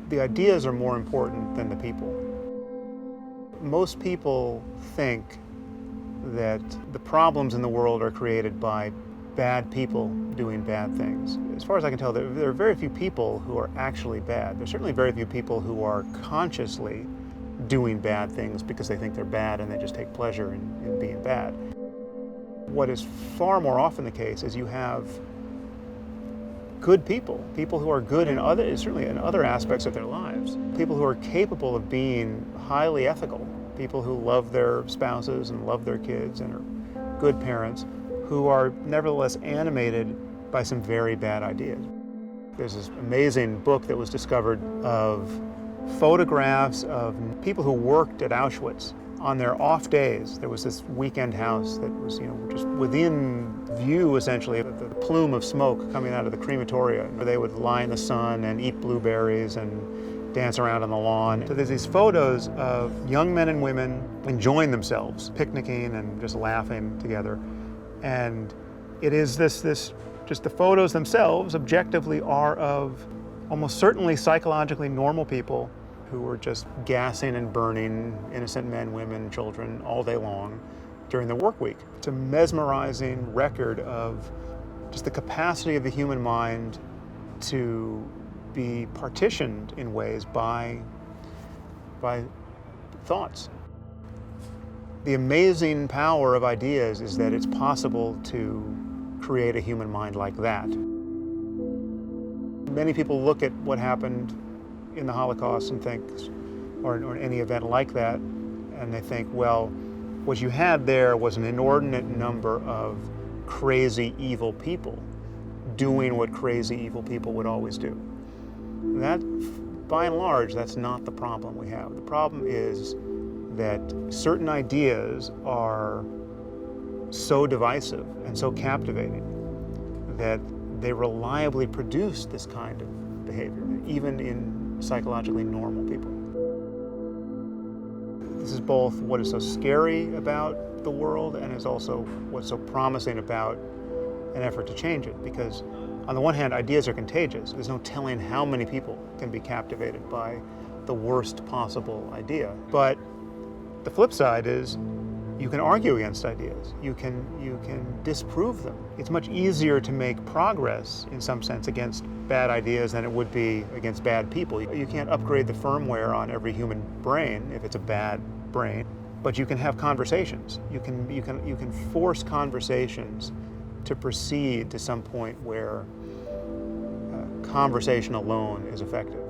The ideas are more important than the people. Most people think that the problems in the world are created by bad people doing bad things. As far as I can tell, there are very few people who are actually bad. There's certainly very few people who are consciously doing bad things because they think they're bad and they just take pleasure in being bad. What is far more often the case is you have good people who are good certainly in other aspects of their lives, people who are capable of being highly ethical, people who love their spouses and love their kids and are good parents, who are nevertheless animated by some very bad ideas. There's this amazing book that was discovered of photographs of people who worked at Auschwitz. On their off days, there was this weekend house that was, just within view, essentially, of the plume of smoke coming out of the crematoria, where they would lie in the sun and eat blueberries and dance around on the lawn. So there's these photos of young men and women enjoying themselves, picnicking and just laughing together. And it is just the photos themselves objectively are of almost certainly psychologically normal people who were just gassing and burning innocent men, women, children all day long during the work week. It's a mesmerizing record of just the capacity of the human mind to be partitioned in ways by thoughts. The amazing power of ideas is that it's possible to create a human mind like that. Many people look at what happened in the Holocaust and think, or any event like that, and they think, well, what you had there was an inordinate number of crazy, evil people doing what crazy, evil people would always do. That, by and large, that's not the problem we have. The problem is that certain ideas are so divisive and so captivating that they reliably produce this kind of behavior, even in psychologically normal people. This is both what is so scary about the world and is also what's so promising about an effort to change it, because on the one hand, ideas are contagious. There's no telling how many people can be captivated by the worst possible idea. But the flip side is you can argue against ideas. You can disprove them. It's much easier to make progress, in some sense, against bad ideas than it would be against bad people. You can't upgrade the firmware on every human brain if it's a bad brain, but you can have conversations. You can force conversations to proceed to some point where conversation alone is effective.